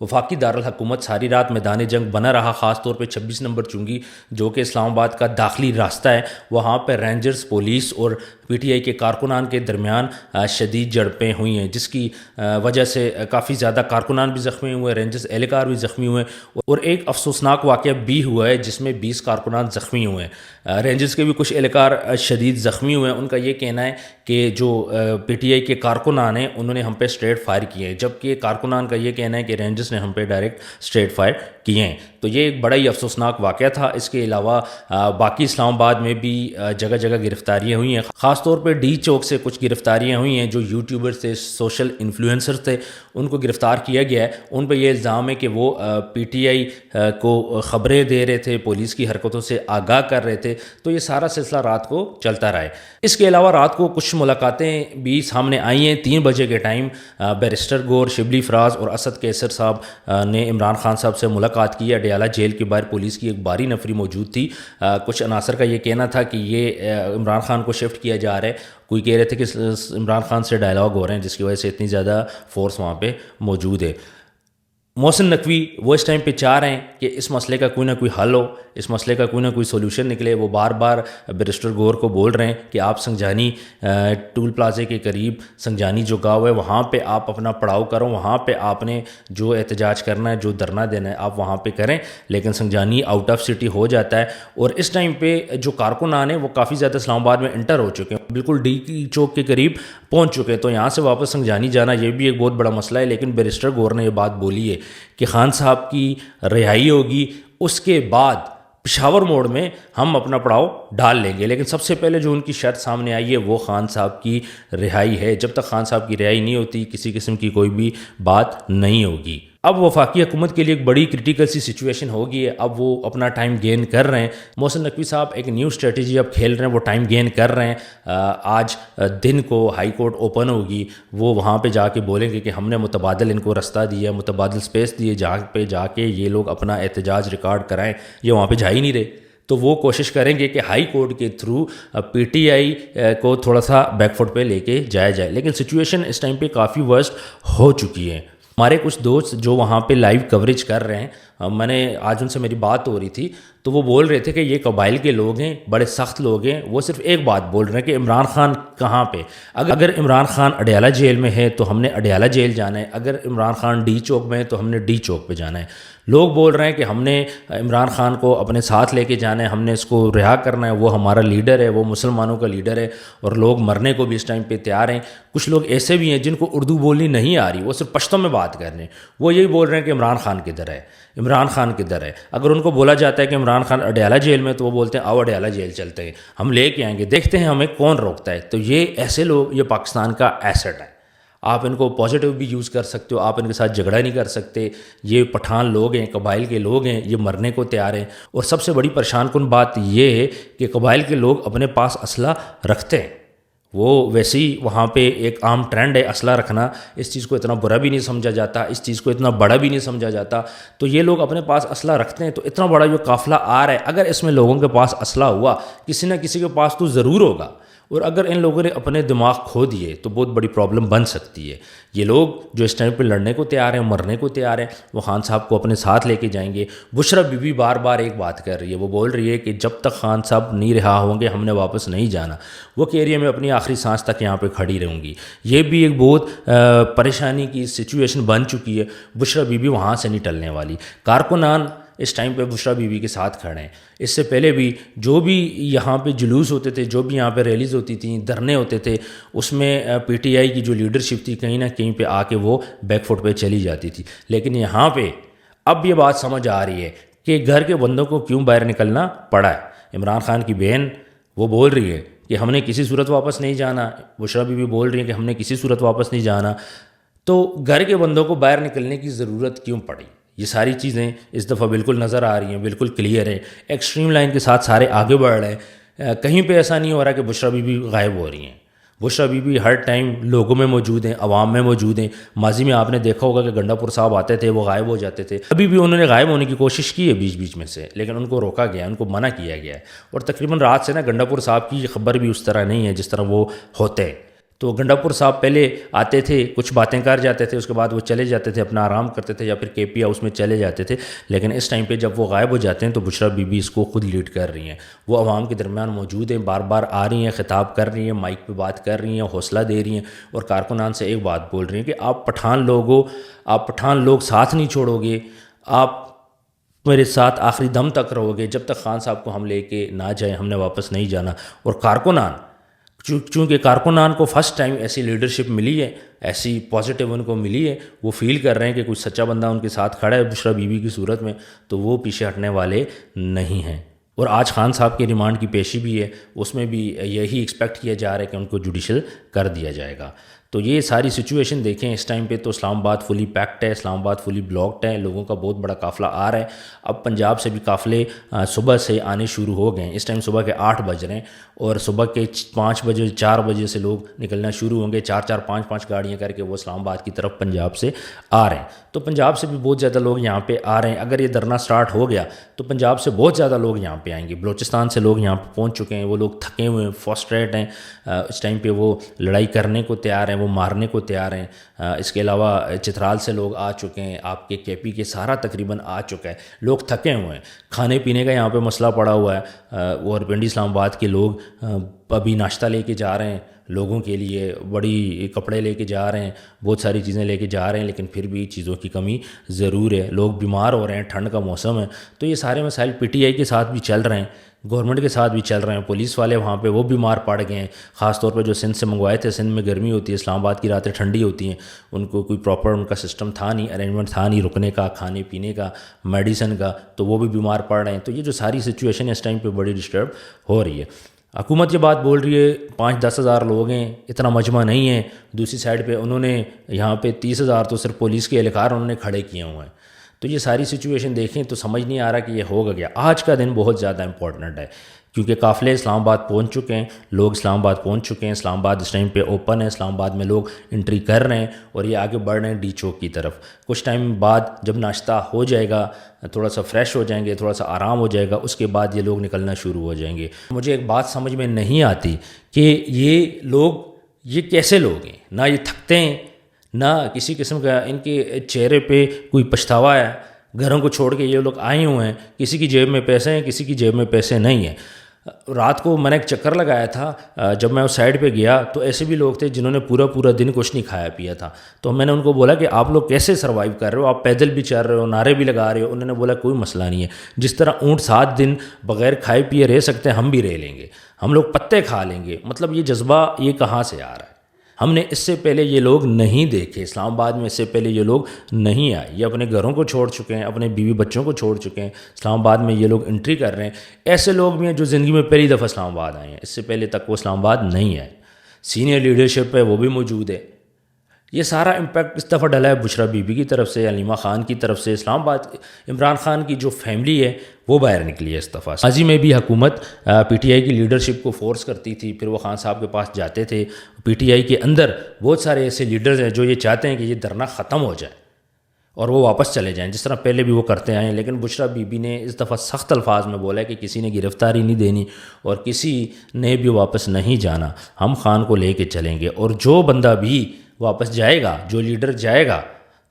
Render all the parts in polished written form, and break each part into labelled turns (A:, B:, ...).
A: وفاقی دارالحکومت ساری رات میدان جنگ بنا رہا، خاص طور پہ 26 نمبر چنگی جو کہ اسلام آباد کا داخلی راستہ ہے، وہاں پہ رینجرز، پولیس اور پی ٹی آئی کے کارکنان کے درمیان شدید جھڑپیں ہوئی ہیں، جس کی وجہ سے کافی زیادہ کارکنان بھی زخمی ہوئے، رینجرز اہلکار بھی زخمی ہوئے، اور ایک افسوسناک واقعہ بھی ہوا ہے جس میں 20 کارکنان زخمی ہوئے ہیں۔ رینجرز کے بھی کچھ اہلکار شدید زخمی ہوئے ہیں۔ ان کا یہ کہنا ہے کہ جو پی ٹی آئی کے کارکنان ہیں انہوں نے ہم پہ اسٹریٹ فائر کیے ہیں، جبکہ کارکنان کا یہ کہنا ہے کہ رینجرز نے ہم پہ ڈائریکٹ اسٹریٹ فائر کیے ہیں۔ تو یہ ایک بڑا ہی افسوسناک واقعہ تھا۔ اس کے علاوہ باقی اسلام آباد میں بھی جگہ جگہ گرفتاریاں ہوئی ہیں، خاص طور پہ ڈی چوک سے کچھ گرفتاریاں ہوئی ہیں۔ جو یوٹیوبرز تھے، سوشل انفلوئنسرز تھے، ان کو گرفتار کیا گیا ہے۔ ان پہ یہ الزام ہے کہ وہ پی ٹی آئی کو خبریں دے رہے تھے، پولیس کی حرکتوں سے آگاہ کر رہے تھے۔ تو یہ سارا سلسلہ رات کو چلتا رہا ہے۔ اس کے علاوہ رات کو کچھ ملاقاتیں بھی سامنے آئی ہیں۔ 3 بجے کے ٹائم بیرسٹر گور، شبلی فراز اور اسد کیسر صاحب نے عمران خان صاحب سے ملاقات کی۔ اڈیالہ جیل کے باہر پولیس کی ایک بھاری نفری موجود تھی۔ کچھ عناصر کا یہ کہنا تھا کہ یہ عمران خان کو شفٹ کیا جا رہا ہے، کوئی کہہ رہے تھے کہ عمران خان سے ڈائلاگ ہو رہے ہیں جس کی وجہ سے اتنی زیادہ فورس وہاں پہ موجود ہے۔ محسن نقوی وہ اس ٹائم پہ چاہ رہے ہیں کہ اس مسئلے کا کوئی نہ کوئی حل ہو، اس مسئلے کا کوئی نہ کوئی سولوشن نکلے۔ وہ بار بار بیرسٹر گور کو بول رہے ہیں کہ آپ سنجانی ٹول پلازے کے قریب سنجانی جو گاؤں ہے وہاں پہ آپ اپنا پڑاؤ کرو، وہاں پہ آپ نے جو احتجاج کرنا ہے، جو دھرنا دینا ہے آپ وہاں پہ کریں۔ لیکن سنجانی آؤٹ آف سٹی ہو جاتا ہے، اور اس ٹائم پہ جو کارکنان ہیں وہ کافی زیادہ اسلام آباد میں انٹر ہو چکے ہیں، بالکل ڈی چوک کے قریب پہنچ چکے ہیں۔ تو یہاں سے واپس سنجانی جانا یہ بھی ایک بہت بڑا مسئلہ ہے۔ لیکن بیرسٹر گور نے یہ بات بولی ہے کہ خان صاحب کی رہائی ہوگی، اس کے بعد پشاور موڑ میں ہم اپنا پڑاؤ ڈال لیں گے۔ لیکن سب سے پہلے جو ان کی شرط سامنے آئی ہے وہ خان صاحب کی رہائی ہے۔ جب تک خان صاحب کی رہائی نہیں ہوتی کسی قسم کی کوئی بھی بات نہیں ہوگی۔ اب وفاقی حکومت کے لیے ایک بڑی کرٹیکل سی سچویشن ہوگی ہے۔ اب وہ اپنا ٹائم گین کر رہے ہیں۔ محسن نقوی صاحب ایک نیو اسٹریٹجی اب کھیل رہے ہیں، وہ ٹائم گین کر رہے ہیں۔ آج دن کو ہائی کورٹ اوپن ہوگی، وہ وہاں پہ جا کے بولیں گے کہ ہم نے متبادل ان کو رستہ دیا، متبادل سپیس دیے جہاں پہ جا کے یہ لوگ اپنا احتجاج ریکارڈ کرائیں۔ یہ وہاں پہ جا ہی نہیں رہے، تو وہ کوشش کریں گے کہ ہائی کورٹ کے تھرو پی ٹی آئی کو تھوڑا سا بیک فٹ پہ لے کے جایا جائے۔ لیکن سچویشن اس ٹائم پہ کافی ورسٹ ہو چکی ہے۔ ہمارے کچھ دوست جو وہاں پہ لائیو کوریج کر رہے ہیں، میں نے آج ان سے میری بات ہو رہی تھی تو وہ بول رہے تھے کہ یہ قبائل کے لوگ ہیں، بڑے سخت لوگ ہیں۔ وہ صرف ایک بات بول رہے ہیں کہ عمران خان کہاں پہ، اگر عمران خان اڈیالہ جیل میں ہے تو ہم نے اڈیالہ جیل جانا ہے، اگر عمران خان ڈی چوک میں ہے تو ہم نے ڈی چوک پہ جانا ہے۔ لوگ بول رہے ہیں کہ ہم نے عمران خان کو اپنے ساتھ لے کے جانا ہے، ہم نے اس کو رہا کرنا ہے، وہ ہمارا لیڈر ہے، وہ مسلمانوں کا لیڈر ہے، اور لوگ مرنے کو بھی اس ٹائم پہ تیار ہیں۔ کچھ لوگ ایسے بھی ہیں جن کو اردو بولنی نہیں آ رہی، وہ صرف پشتو میں بات کر رہے ہیں، وہ یہی بول رہے ہیں کہ عمران خان کدھر ہے، عمران خان کدھر ہے۔ اگر ان کو بولا جاتا ہے کہ عمران خان اڈیالہ جیل میں تو وہ بولتے ہیں آؤ اڈیالہ جیل چلتے ہیں، ہم لے کے آئیں گے، دیکھتے ہیں ہمیں کون روکتا ہے۔ تو یہ ایسے لوگ، یہ پاکستان کا ایسٹ ہے۔ آپ ان کو پازیٹیو بھی یوز کر سکتے ہو، آپ ان کے ساتھ جھگڑا نہیں کر سکتے۔ یہ پٹھان لوگ ہیں، قبائل کے لوگ ہیں، یہ مرنے کو تیار ہیں۔ اور سب سے بڑی پریشان کن بات یہ ہے کہ قبائل کے لوگ اپنے پاس اسلحہ رکھتے ہیں۔ وہ ویسے ہی وہاں پہ ایک عام ٹرینڈ ہے اسلحہ رکھنا، اس چیز کو اتنا برا بھی نہیں سمجھا جاتا، اس چیز کو اتنا بڑا بھی نہیں سمجھا جاتا۔ تو یہ لوگ اپنے پاس اسلحہ رکھتے ہیں، تو اتنا بڑا جو قافلہ آ رہا ہے، اگر اس میں لوگوں کے پاس اسلحہ ہوا، کسی نہ کسی کے پاس تو ضرور ہوگا، اور اگر ان لوگوں نے اپنے دماغ کھو دیے تو بہت بڑی پرابلم بن سکتی ہے۔ یہ لوگ جو اس ٹائم پہ لڑنے کو تیار ہیں، مرنے کو تیار ہیں، وہ خان صاحب کو اپنے ساتھ لے کے جائیں گے۔ بشرا بی بی بار بار ایک بات کر رہی ہے، وہ بول رہی ہے کہ جب تک خان صاحب نہیں رہا ہوں گے ہم نے واپس نہیں جانا۔ وہ کہہ رہی ہے میں اپنی آخری سانس تک یہاں پہ کھڑی رہوں گی۔ یہ بھی ایک بہت پریشانی کی سچویشن بن چکی ہے۔ بشرا بی بی وہاں سے نہیں ٹلنے والی۔ کارکنان اس ٹائم پہ بشرا بی بی کے ساتھ کھڑے ہیں۔ اس سے پہلے بھی جو بھی یہاں پہ جلوس ہوتے تھے، جو بھی یہاں پہ ریلیز ہوتی تھیں، دھرنے ہوتے تھے، اس میں پی ٹی آئی کی جو لیڈرشپ تھی کہیں نہ کہیں پہ آ کے وہ بیک فٹ پہ چلی جاتی تھی۔ لیکن یہاں پہ اب یہ بات سمجھ آ رہی ہے کہ گھر کے بندوں کو کیوں باہر نکلنا پڑا ہے۔ عمران خان کی بہن وہ بول رہی ہے کہ ہم نے کسی صورت واپس نہیں جانا، بشرا بی بی بول رہی ہے کہ ہم نے کسی صورت واپس نہیں جانا۔ تو گھر کے بندوں کو باہر نکلنے کی ضرورت کیوں پڑی؟ یہ ساری چیزیں اس دفعہ بالکل نظر آ رہی ہیں، بالکل کلیئر ہے۔ ایکسٹریم لائن کے ساتھ سارے آگے بڑھ رہے ہیں۔ کہیں پہ ایسا نہیں ہو رہا کہ بشرا بی بی غائب ہو رہی ہیں۔ بشرا بی بی ہر ٹائم لوگوں میں موجود ہیں، عوام میں موجود ہیں۔ ماضی میں آپ نے دیکھا ہوگا کہ گنڈا پور صاحب آتے تھے، وہ غائب ہو جاتے تھے۔ ابھی بھی انہوں نے غائب ہونے کی کوشش کی ہے بیچ بیچ میں سے، لیکن ان کو روکا گیا، ان کو منع کیا گیا ہے۔ اور تقریباً رات سے نا گنڈا پور صاحب کی خبر بھی اس طرح نہیں ہے جس طرح وہ ہوتے ہیں۔ تو گنڈاپور صاحب پہلے آتے تھے، کچھ باتیں کر جاتے تھے، اس کے بعد وہ چلے جاتے تھے، اپنا آرام کرتے تھے یا پھر کے پی ہاؤس میں چلے جاتے تھے. لیکن اس ٹائم پہ جب وہ غائب ہو جاتے ہیں تو بشریٰ بی بی اس کو خود لیڈ کر رہی ہیں. وہ عوام کے درمیان موجود ہیں، بار بار آ رہی ہیں، خطاب کر رہی ہیں، مائک پہ بات کر رہی ہیں، حوصلہ دے رہی ہیں، اور کارکنان سے ایک بات بول رہی ہیں کہ آپ پٹھان لوگ ہو، آپ پٹھان لوگ ساتھ نہیں چھوڑو گے، آپ میرے ساتھ آخری دم تک رہو گے، جب تک خان صاحب کو ہم لے کے نہ جائیں ہم نے واپس نہیں جانا. اور کارکنان، چونکہ کارکنان کو فرسٹ ٹائم ایسی لیڈرشپ ملی ہے، ایسی پازیٹیو ان کو ملی ہے، وہ فیل کر رہے ہیں کہ کچھ سچا بندہ ان کے ساتھ کھڑا ہے بشریٰ بی بی کی صورت میں، تو وہ پیچھے ہٹنے والے نہیں ہیں. اور آج خان صاحب کی ریمانڈ کی پیشی بھی ہے، اس میں بھی یہی ایکسپیکٹ کیا جا رہا ہے کہ ان کو جوڈیشل کر دیا جائے گا. تو یہ ساری سچویشن دیکھیں اس ٹائم پہ تو اسلام آباد فلی پیکڈ ہے، اسلام آباد فلی بلاکڈ ہے، لوگوں کا بہت بڑا قافلہ آ رہا ہے. اب پنجاب سے بھی قافلے صبح سے آنے شروع ہو گئے ہیں. اس ٹائم صبح کے 8 بج رہے ہیں اور صبح کے 5 بجے 4 بجے سے لوگ نکلنا شروع ہوں گے، 4 5 گاڑیاں کر کے وہ اسلام آباد کی طرف پنجاب سے آ رہے ہیں. تو پنجاب سے بھی بہت زیادہ لوگ یہاں پہ آ رہے ہیں. اگر یہ دھرنا سٹارٹ ہو گیا تو پنجاب سے بہت زیادہ لوگ یہاں پہ آئیں گے. بلوچستان سے لوگ یہاں پہ پہنچ چکے ہیں، وہ لوگ تھکے ہوئے ہیں، فرسٹریٹ ہیں. اس ٹائم پہ وہ لڑائی کرنے کو تیار ہیں، وہ مارنے کو تیار ہیں. اس کے علاوہ چترال سے لوگ آ چکے ہیں، آپ کے کے پی کے سارا تقریباً آ چکا ہے. لوگ تھکے ہوئے ہیں، کھانے پینے کا یہاں پہ مسئلہ پڑا ہوا ہے. اور پنڈی اسلام آباد کے لوگ ابھی ناشتہ لے کے جا رہے ہیں لوگوں کے لیے، بڑی کپڑے لے کے جا رہے ہیں، بہت ساری چیزیں لے کے جا رہے ہیں، لیکن پھر بھی چیزوں کی کمی ضرور ہے. لوگ بیمار ہو رہے ہیں، ٹھنڈ کا موسم ہے. تو یہ سارے مسائل پی ٹی آئی کے ساتھ بھی چل رہے ہیں، گورنمنٹ کے ساتھ بھی چل رہے ہیں. پولیس والے وہاں پہ وہ بیمار پڑ گئے ہیں، خاص طور پہ جو سندھ سے منگوائے تھے. سندھ میں گرمی ہوتی ہے، اسلام آباد کی راتیں ٹھنڈی ہوتی ہیں. ان کو کوئی پراپر ان کا سسٹم تھا نہیں، ارینجمنٹ تھا نہیں رکنے کا، کھانے پینے کا، میڈیسن کا، تو وہ بھی بیمار پڑ رہے ہیں. تو یہ جو ساری سچویشن ہے اس ٹائم پہ بڑی ڈسٹرب ہو رہی ہے. حکومت یہ بات بول رہی ہے 5-10 ہزار لوگ ہیں، اتنا مجمع نہیں ہے. دوسری سائڈ پہ انہوں نے یہاں پہ 30 ہزار تو صرف پولیس کے اہلکار انہوں نے کھڑے کیے ہوئے ہیں. تو یہ ساری سچویشن دیکھیں تو سمجھ نہیں آ رہا کہ یہ ہوگا کیا. آج کا دن بہت زیادہ امپورٹنٹ ہے کیونکہ قافلے اسلام آباد پہنچ چکے ہیں، لوگ اسلام آباد پہنچ چکے ہیں. اسلام آباد اس ٹائم پہ اوپن ہے، اسلام آباد میں لوگ انٹری کر رہے ہیں اور یہ آگے بڑھ رہے ہیں ڈی چوک کی طرف. کچھ ٹائم بعد جب ناشتہ ہو جائے گا، تھوڑا سا فریش ہو جائیں گے، تھوڑا سا آرام ہو جائے گا، اس کے بعد یہ لوگ نکلنا شروع ہو جائیں گے. مجھے ایک بات سمجھ میں نہیں آتی کہ یہ کیسے لوگ ہیں، نہ یہ تھکتے ہیں، نہ کسی قسم کا ان کے چہرے پہ کوئی پچھتاوا ہے. گھروں کو چھوڑ کے یہ لوگ آئے ہوئے ہیں، کسی کی جیب میں پیسے ہیں، کسی کی جیب میں پیسے نہیں ہیں. رات کو میں نے ایک چکر لگایا تھا، جب میں اس سائڈ پہ گیا تو ایسے بھی لوگ تھے جنہوں نے پورا دن کچھ نہیں کھایا پیا تھا. تو میں نے ان کو بولا کہ آپ لوگ کیسے سروائیو کر رہے ہو، آپ پیدل بھی چل رہے ہو، نعرے بھی لگا رہے ہو. انہوں نے بولا کوئی مسئلہ نہیں ہے، جس طرح اونٹ 7 دن بغیر کھائے پیے رہ سکتے ہیں ہم بھی رہ لیں گے، ہم لوگ پتے کھا لیں گے. مطلب یہ جذبہ یہ کہاں سے آ رہا ہے؟ ہم نے اس سے پہلے یہ لوگ نہیں دیکھے. اسلام آباد میں اس سے پہلے یہ لوگ نہیں آئے. یہ اپنے گھروں کو چھوڑ چکے ہیں، اپنے بیوی بچوں کو چھوڑ چکے ہیں. اسلام آباد میں یہ لوگ انٹری کر رہے ہیں. ایسے لوگ بھی ہیں جو زندگی میں پہلی دفعہ اسلام آباد آئے ہیں، اس سے پہلے تک وہ اسلام آباد نہیں آئے. سینئر لیڈرشپ ہے وہ بھی موجود ہے. یہ سارا امپیکٹ اس دفعہ ڈلا ہے بشریٰ بی بی کی طرف سے، علیمہ خان کی طرف سے. اسلام آباد عمران خان کی جو فیملی ہے وہ باہر نکلی ہے اس دفعہ. ماضی میں بھی حکومت پی ٹی آئی کی لیڈرشپ کو فورس کرتی تھی، پھر وہ خان صاحب کے پاس جاتے تھے. پی ٹی آئی کے اندر بہت سارے ایسے لیڈرز ہیں جو یہ چاہتے ہیں کہ یہ دھرنا ختم ہو جائے اور وہ واپس چلے جائیں، جس طرح پہلے بھی وہ کرتے آئے ہیں. لیکن بشریٰ بی بی نے اس دفعہ سخت الفاظ میں بولا ہے کہ کسی نے گرفتاری نہیں دینی اور کسی نے بھی واپس نہیں جانا، ہم خان کو لے کے چلیں گے. اور جو بندہ بھی واپس جائے گا، جو لیڈر جائے گا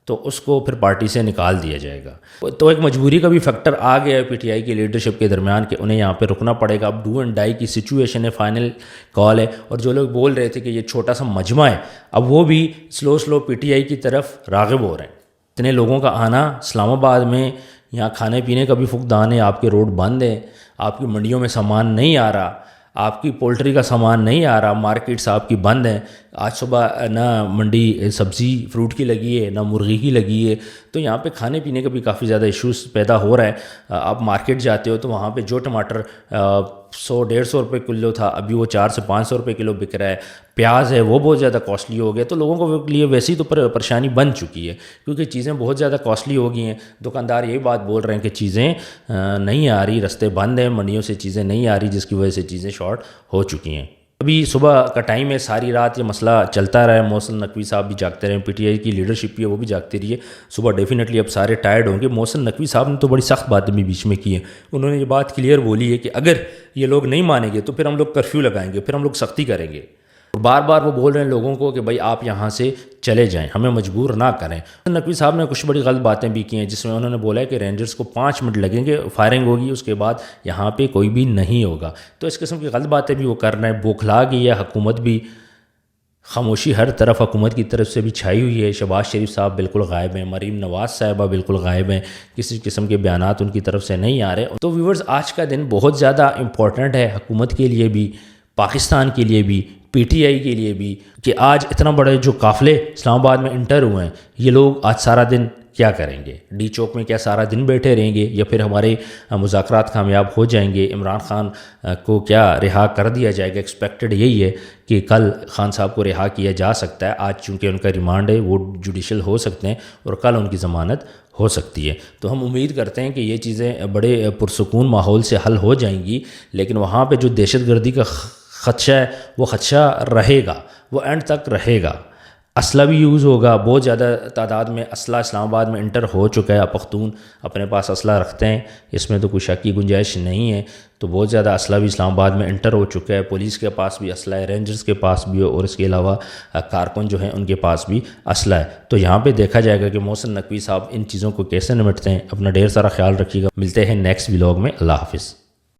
A: تو اس کو پھر پارٹی سے نکال دیا جائے گا. تو ایک مجبوری کا بھی فیکٹر آ گیا ہے پی ٹی آئی کی لیڈرشپ کے درمیان کہ انہیں یہاں پہ رکنا پڑے گا. اب ڈو اینڈ ڈائی کی سچویشن ہے، فائنل کال ہے. اور جو لوگ بول رہے تھے کہ یہ چھوٹا سا مجمع ہے، اب وہ بھی سلو پی ٹی آئی کی طرف راغب ہو رہے ہیں. اتنے لوگوں کا آنا اسلام آباد میں، یہاں کھانے پینے کا بھی فقدان ہے، آپ کے روڈ بند ہیں، آپ کی منڈیوں میں سامان نہیں آ رہا، آپ کی پولٹری کا سامان نہیں آ رہا، مارکیٹس آپ کی بند ہیں. آج صبح نہ منڈی سبزی فروٹ کی لگی ہے، نہ مرغی کی لگی ہے. تو یہاں پہ کھانے پینے کا بھی کافی زیادہ ایشوز پیدا ہو رہا ہے. آپ مارکیٹ جاتے ہو تو وہاں پہ جو ٹماٹر 100-150 روپے کلو تھا، ابھی وہ 400 سے 500 روپے کلو بک رہا ہے. پیاز ہے وہ بہت زیادہ کاسٹلی ہو گیا. تو لوگوں کو لیے ویسے ہی تو پریشانی بن چکی ہے کیونکہ چیزیں بہت زیادہ کاسٹلی ہو گئی ہیں. دکاندار یہی بات بول رہے ہیں کہ چیزیں نہیں آ رہی، رستے بند ہیں، منڈیوں سے چیزیں نہیں آ رہی، جس کی وجہ سے چیزیں شارٹ ہو چکی ہیں. ابھی صبح کا ٹائم ہے، ساری رات یہ مسئلہ چلتا رہا ہے. محسن نقوی صاحب بھی جاگتے رہے، پی ٹی آئی کی لیڈرشپ بھی ہے وہ بھی جاگتی رہی ہے. صبح ڈیفینیٹلی اب سارے ٹائرڈ ہوں گے. محسن نقوی صاحب نے تو بڑی سخت باتیں بھی بیچ میں کی ہیں. انہوں نے یہ بات کلیئر بولی ہے کہ اگر یہ لوگ نہیں مانیں گے تو پھر ہم لوگ کرفیو لگائیں گے، پھر ہم لوگ سختی کریں گے. بار بار وہ بول رہے ہیں لوگوں کو کہ بھائی آپ یہاں سے چلے جائیں، ہمیں مجبور نہ کریں۔ نقوی صاحب نے کچھ بڑی غلط باتیں بھی کی ہیں، جس میں انہوں نے بولا ہے کہ رینجرز کو 5 منٹ لگیں گے، فائرنگ ہوگی، اس کے بعد یہاں پہ کوئی بھی نہیں ہوگا۔ تو اس قسم کی غلط باتیں بھی وہ کر رہے ہیں۔ بوکھلا گئی ہے حکومت بھی، خاموشی ہر طرف حکومت کی طرف سے بھی چھائی ہوئی ہے۔ شہباز شریف صاحب بالکل غائب ہیں، مریم نواز صاحبہ بالکل غائب ہیں، کسی قسم کے بیانات ان کی طرف سے نہیں آ رہے۔ تو ویورز، آج کا دن بہت زیادہ امپورٹنٹ ہے حکومت کے لیے بھی، پاکستان کے لیے بھی، پی ٹی آئی کے لیے بھی، کہ آج اتنا بڑے جو قافلے اسلام آباد میں انٹر ہوئے ہیں، یہ لوگ آج سارا دن کیا کریں گے؟ ڈی چوک میں کیا سارا دن بیٹھے رہیں گے، یا پھر ہمارے مذاکرات کامیاب ہو جائیں گے؟ عمران خان کو کیا رہا کر دیا جائے گا؟ ایکسپیکٹڈ یہی ہے کہ کل خان صاحب کو رہا کیا جا سکتا ہے۔ آج چونکہ ان کا ریمانڈ ہے، وہ جوڈیشل ہو سکتے ہیں، اور کل ان کی ضمانت ہو سکتی ہے۔ تو ہم امید کرتے ہیں کہ یہ چیزیں بڑے پرسکون ماحول سے حل ہو جائیں گی، لیکن وہاں پہ جو دہشت گردی کا خدشہ ہے وہ خدشہ رہے گا، وہ اینڈ تک رہے گا۔ اسلحہ بھی یوز ہوگا، بہت زیادہ تعداد میں اسلحہ اسلام آباد میں انٹر ہو چکا ہے۔ پختون اپنے پاس اسلحہ رکھتے ہیں، اس میں تو کوئی شک کی گنجائش نہیں ہے۔ تو بہت زیادہ اسلحہ بھی اسلام آباد میں انٹر ہو چکا ہے، پولیس کے پاس بھی اسلحہ ہے، رینجرز کے پاس بھی ہے، اور اس کے علاوہ کارکن جو ہیں ان کے پاس بھی اسلحہ ہے۔ تو یہاں پہ دیکھا جائے گا کہ محسن نقوی صاحب ان چیزوں کو کیسے نمٹتے ہیں۔ اپنا ڈھیر سارا خیال رکھیے گا، ملتے ہیں نیکسٹ ولاگ میں۔ اللہ حافظ۔